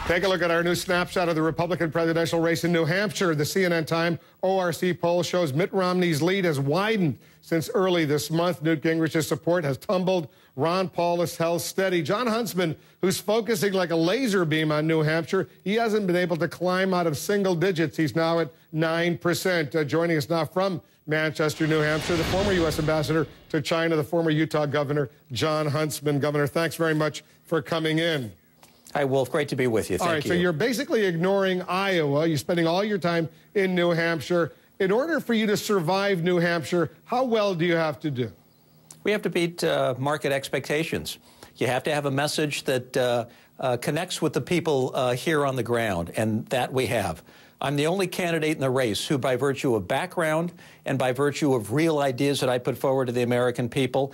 Take a look at our new snapshot of the Republican presidential race in New Hampshire. The CNN Time ORC poll shows Mitt Romney's lead has widened since early this month. Newt Gingrich's support has tumbled. Ron Paul is held steady. Jon Huntsman, who's focusing like a laser beam on New Hampshire, he hasn't been able to climb out of single digits. He's now at 9%. Joining us now from Manchester, New Hampshire, the former U.S. ambassador to China, the former Utah governor, Jon Huntsman. Governor, thanks very much for coming in. Hi, Wolf. Great to be with you. Thank you. So you're basically ignoring Iowa. You're spending all your time in New Hampshire. In order for you to survive New Hampshire, how well do you have to do? We have to beat market expectations. You have to have a message that connects with the people here on the ground, and that we have. I'm the only candidate in the race who, by virtue of background and by virtue of real ideas that I put forward to the American people,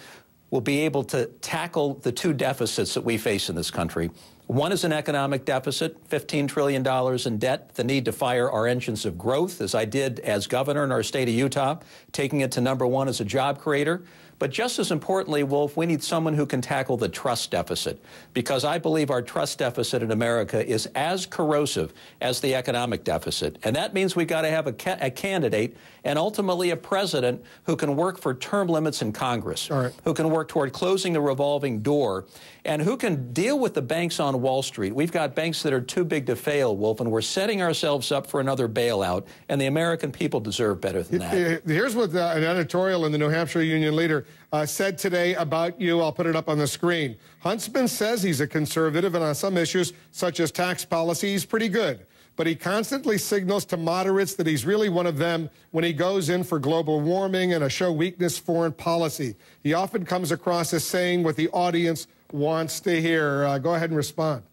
will be able to tackle the two deficits that we face in this country. One is an economic deficit, $15 trillion in debt, the need to fire our engines of growth, as I did as governor in our state of Utah, taking it to #1 as a job creator. But just as importantly, Wolf, we need someone who can tackle the trust deficit, because I believe our trust deficit in America is as corrosive as the economic deficit. And that means we've got to have a candidate and ultimately a president who can work for term limits in Congress, who can work toward closing the revolving door, and who can deal with the banks on Wall Street. We've got banks that are too big to fail, Wolf, and we're setting ourselves up for another bailout, and the American people deserve better than that. Here's what an editorial in the New Hampshire Union Leader said today about you. I'll put it up on the screen. Huntsman says he's a conservative, and on some issues, such as tax policy, he's pretty good. But he constantly signals to moderates that he's really one of them when he goes in for global warming and a show weakness foreign policy. He often comes across as saying what the audience wants to hear. Go ahead and respond.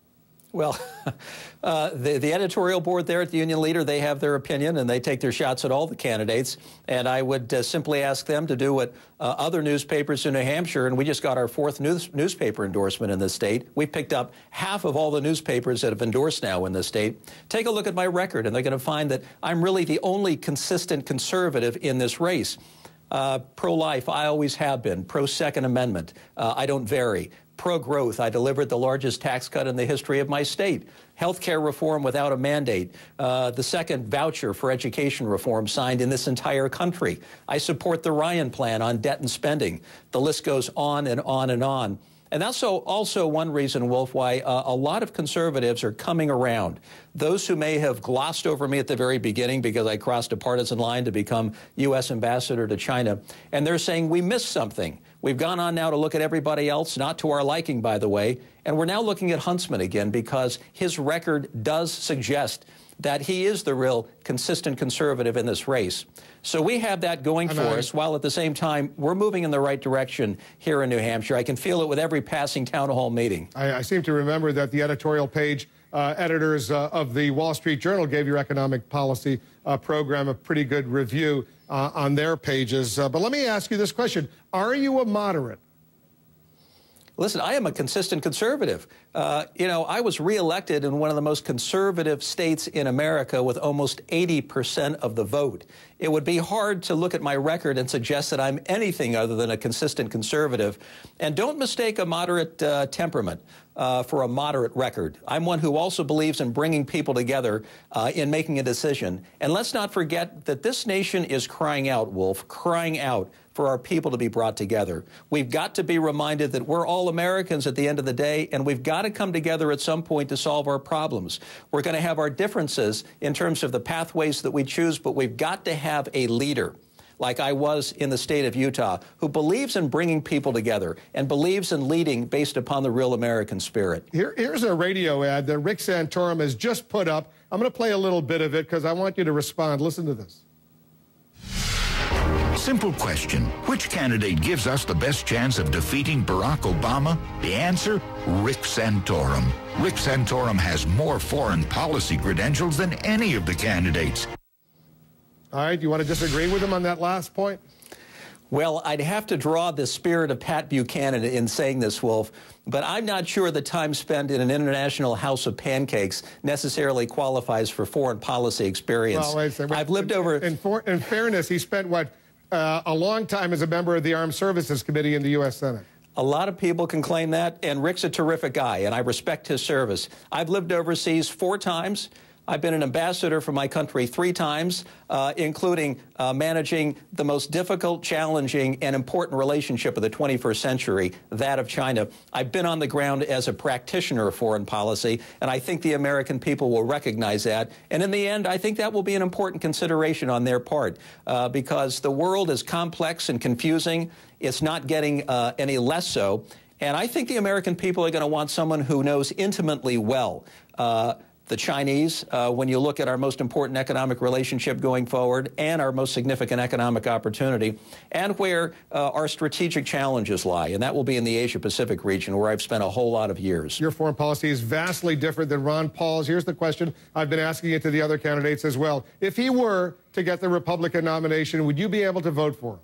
Well, the editorial board there at the Union Leader, they have their opinion, and they take their shots at all the candidates. And I would simply ask them to do what other newspapers in New Hampshire, and we just got our 4th newspaper endorsement in this state. We picked up half of all the newspapers that have endorsed now in this state. Take a look at my record, and they're going to find that I'm really the only consistent conservative in this race. Pro-life, I always have been. Pro-Second Amendment, I don't vary. Pro-growth, I delivered the largest tax cut in the history of my state. Healthcare reform without a mandate. The second voucher for education reform signed in this entire country. I support the Ryan Plan on debt and spending. The list goes on and on and on. And that's also one reason, Wolf, why a lot of conservatives are coming around. Those who may have glossed over me at the very beginning because I crossed a partisan line to become U.S. ambassador to China, and they're saying we missed something. We've gone on now to look at everybody else, not to our liking, by the way, and we're now looking at Huntsman again because his record does suggest that he is the real consistent conservative in this race. So we have that going for us, while at the same time, we're moving in the right direction here in New Hampshire. I can feel it with every passing town hall meeting. I seem to remember that the editorial page editors of the Wall Street Journal gave your economic policy program a pretty good review on their pages. But let me ask you this question. Are you a moderate? Listen, I am a consistent conservative. You know, I was reelected in one of the most conservative states in America with almost 80% of the vote. It would be hard to look at my record and suggest that I'm anything other than a consistent conservative. And don't mistake a moderate temperament for a moderate record. I'm one who also believes in bringing people together in making a decision. And let's not forget that this nation is crying out, Wolf, crying out for our people to be brought together. We've got to be reminded that we're all Americans at the end of the day, and we've got to come together at some point to solve our problems. We're going to have our differences in terms of the pathways that we choose, but we've got to have a leader, like I was in the state of Utah, who believes in bringing people together and believes in leading based upon the real American spirit. Here's a radio ad that Rick Santorum has just put up. I'm going to play a little bit of it because I want you to respond. Listen to this. Simple question. Which candidate gives us the best chance of defeating Barack Obama? The answer, Rick Santorum. Rick Santorum has more foreign policy credentials than any of the candidates. All right, you want to disagree with him on that last point? Well, I'd have to draw the spirit of Pat Buchanan in saying this, Wolf, but I'm not sure the time spent in an international house of pancakes necessarily qualifies for foreign policy experience. Well, wait a second. I've lived over... In fairness, he spent, what, a long time as a member of the Armed Services Committee in the U.S. Senate. A lot of people can claim that, and Rick's a terrific guy, and I respect his service. I've lived overseas 4 times. I've been an ambassador for my country 3 times, including managing the most difficult, challenging, and important relationship of the 21st century, that of China. I've been on the ground as a practitioner of foreign policy, and I think the American people will recognize that. And in the end, I think that will be an important consideration on their part, because the world is complex and confusing. It's not getting any less so. And I think the American people are going to want someone who knows intimately well the Chinese, when you look at our most important economic relationship going forward and our most significant economic opportunity, and where our strategic challenges lie, and that will be in the Asia-Pacific region, where I've spent a whole lot of years. Your foreign policy is vastly different than Ron Paul's. Here's the question I've been asking it to the other candidates as well. If he were to get the Republican nomination, would you be able to vote for him?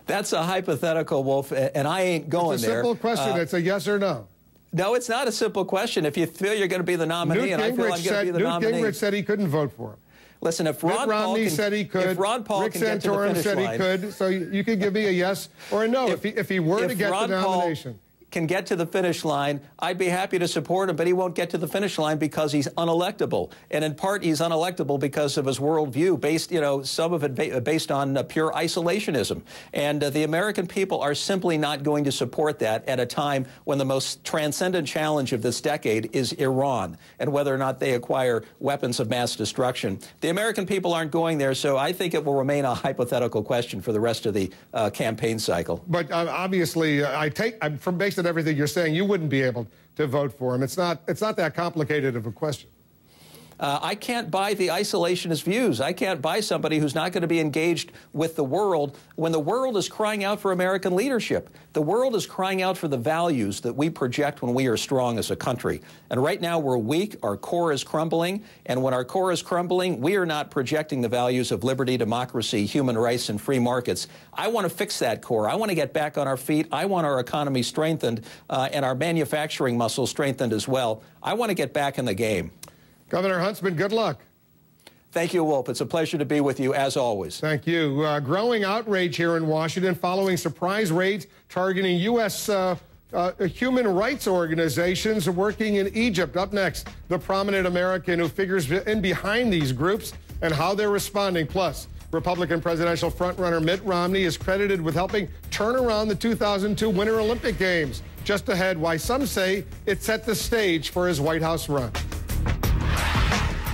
That's a hypothetical, Wolf, and I ain't going there. It's a simple question. It's a yes or no. No, it's not a simple question. If you feel you're going to be the nominee, and I feel I'm going to be the nominee. Newt Gingrich said he couldn't vote for him. Listen, if Ron Paul said he could, if Ron Paul Rick can get to the Santorum finish said line, he could. So you could give me a yes or a no if he were to get the nomination. Can get to the finish line, I'd be happy to support him, but he won't get to the finish line because he's unelectable. And in part, he's unelectable because of his worldview, based, some of it based on pure isolationism. And the American people are simply not going to support that at a time when the most transcendent challenge of this decade is Iran and whether or not they acquire weapons of mass destruction. The American people aren't going there, so I think it will remain a hypothetical question for the rest of the campaign cycle. But obviously, I'm from based on everything you're saying, you wouldn't be able to vote for him. It's not that complicated of a question. I can't buy the isolationist views. I can't buy somebody who's not going to be engaged with the world when the world is crying out for American leadership. The world is crying out for the values that we project when we are strong as a country. And right now we're weak, our core is crumbling, and when our core is crumbling, we are not projecting the values of liberty, democracy, human rights, and free markets. I want to fix that core. I want to get back on our feet. I want our economy strengthened and our manufacturing muscle strengthened as well. I want to get back in the game. Governor Huntsman, good luck. Thank you, Wolf. It's a pleasure to be with you, as always. Thank you. Growing outrage here in Washington following surprise raids targeting U.S. Human rights organizations working in Egypt. Up next, the prominent American who figures in behind these groups and how they're responding. Plus, Republican presidential frontrunner Mitt Romney is credited with helping turn around the 2002 Winter Olympic Games. Just ahead, why some say it set the stage for his White House run.